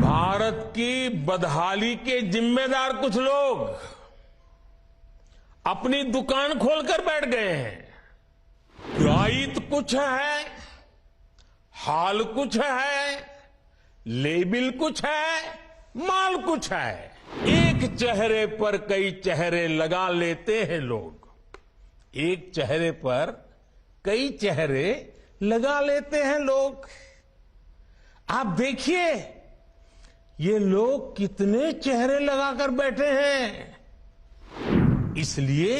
भारत की बदहाली के जिम्मेदार कुछ लोग अपनी दुकान खोलकर बैठ गए हैं। दायित्व कुछ है, हाल कुछ है, लेबिल कुछ है, माल कुछ है। एक चेहरे पर कई चेहरे लगा लेते हैं लोग। एक चेहरे पर कई चेहरे लगा लेते हैं लोग। आप देखिए ये लोग कितने चेहरे लगाकर बैठे हैं। इसलिए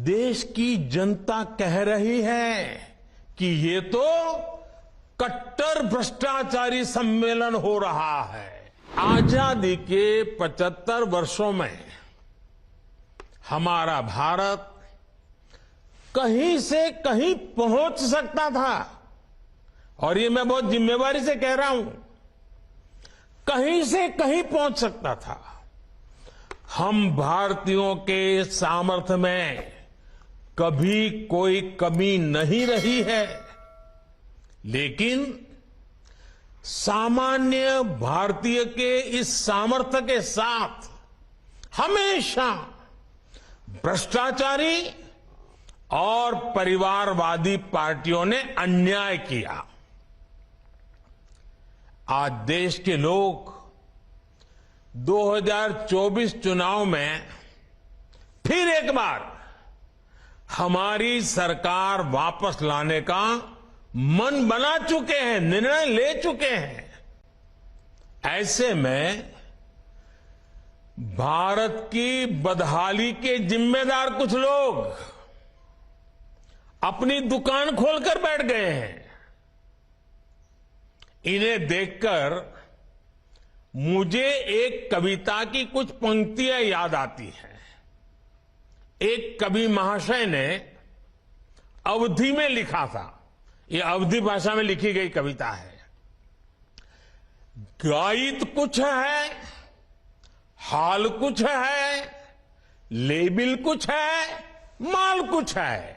देश की जनता कह रही है कि ये तो कट्टर भ्रष्टाचारी सम्मेलन हो रहा है। आजादी के 75 वर्षों में हमारा भारत कहीं से कहीं पहुंच सकता था, और ये मैं बहुत जिम्मेवारी से कह रहा हूं, कहीं से कहीं पहुंच सकता था। हम भारतीयों के सामर्थ्य में कभी कोई कमी नहीं रही है, लेकिन सामान्य भारतीय के इस सामर्थ्य के साथ हमेशा भ्रष्टाचारी और परिवारवादी पार्टियों ने अन्याय किया। आज देश के लोग 2024 चुनाव में फिर एक बार हमारी सरकार वापस लाने का मन बना चुके हैं, निर्णय ले चुके हैं। ऐसे में भारत की बदहाली के जिम्मेदार कुछ लोग अपनी दुकान खोलकर बैठ गए हैं। इन्हें देखकर मुझे एक कविता की कुछ पंक्तियां याद आती हैं। एक कवि महाशय ने अवधी में लिखा था, ये अवधी भाषा में लिखी गई कविता है। दायित्व कुछ है, हाल कुछ है, लेबिल कुछ है, माल कुछ है।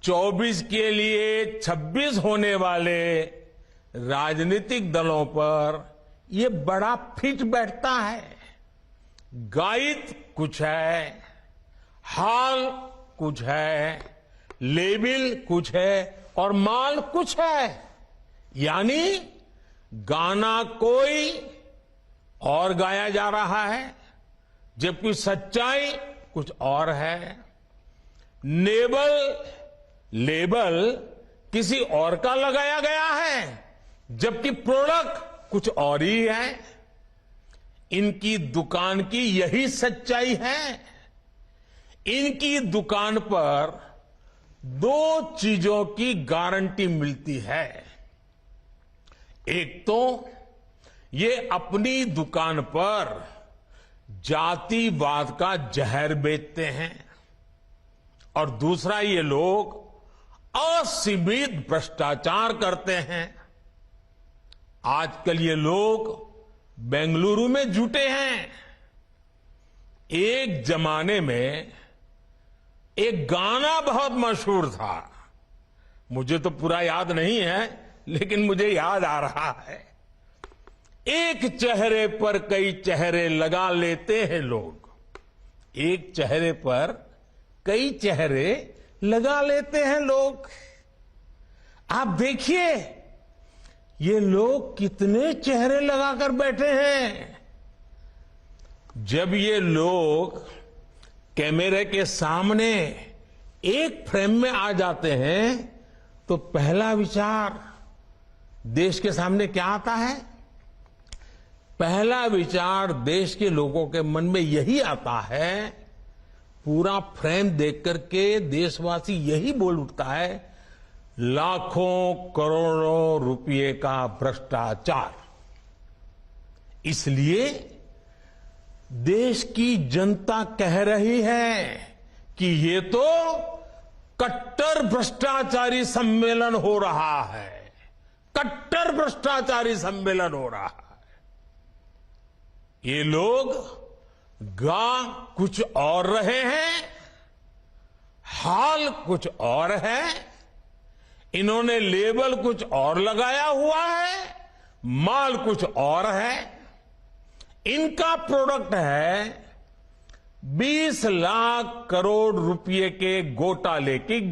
24 के लिए 26 होने वाले राजनीतिक दलों पर यह बड़ा फिट बैठता है। दायित्व कुछ है, हाल कुछ है, लेबिल कुछ है और माल कुछ है। यानी गाना कोई और गाया जा रहा है, जबकि सच्चाई कुछ और है। लेबल किसी और का लगाया गया है, जबकि प्रोडक्ट कुछ और ही है। इनकी दुकान की यही सच्चाई है। इनकी दुकान पर दो चीजों की गारंटी मिलती है। एक तो ये अपनी दुकान पर जातिवाद का जहर बेचते हैं, और दूसरा ये लोग असीमित भ्रष्टाचार करते हैं। आजकल ये लोग बेंगलुरु में जुटे हैं। एक जमाने में एक गाना बहुत मशहूर था, मुझे तो पूरा याद नहीं है, लेकिन मुझे याद आ रहा है। एक चेहरे पर कई चेहरे लगा लेते हैं लोग। एक चेहरे पर कई चेहरे लगा लेते हैं लोग। आप देखिए ये लोग कितने चेहरे लगाकर बैठे हैं। जब ये लोग कैमरे के सामने एक फ्रेम में आ जाते हैं तो पहला विचार देश के सामने क्या आता है? पहला विचार देश के लोगों के मन में यही आता है, पूरा फ्रेम देख करके देशवासी यही बोल उठता है, लाखों करोड़ों रुपए का भ्रष्टाचार। इसलिए देश की जनता कह रही है कि ये तो कट्टर भ्रष्टाचारी सम्मेलन हो रहा है। कट्टर भ्रष्टाचारी सम्मेलन हो रहा है। ये लोग गा कुछ और रहे हैं, हाल कुछ और है, इन्होंने लेबल कुछ और लगाया हुआ है, माल कुछ और है। इनका प्रोडक्ट है 20 लाख करोड़ रुपए के घोटाले की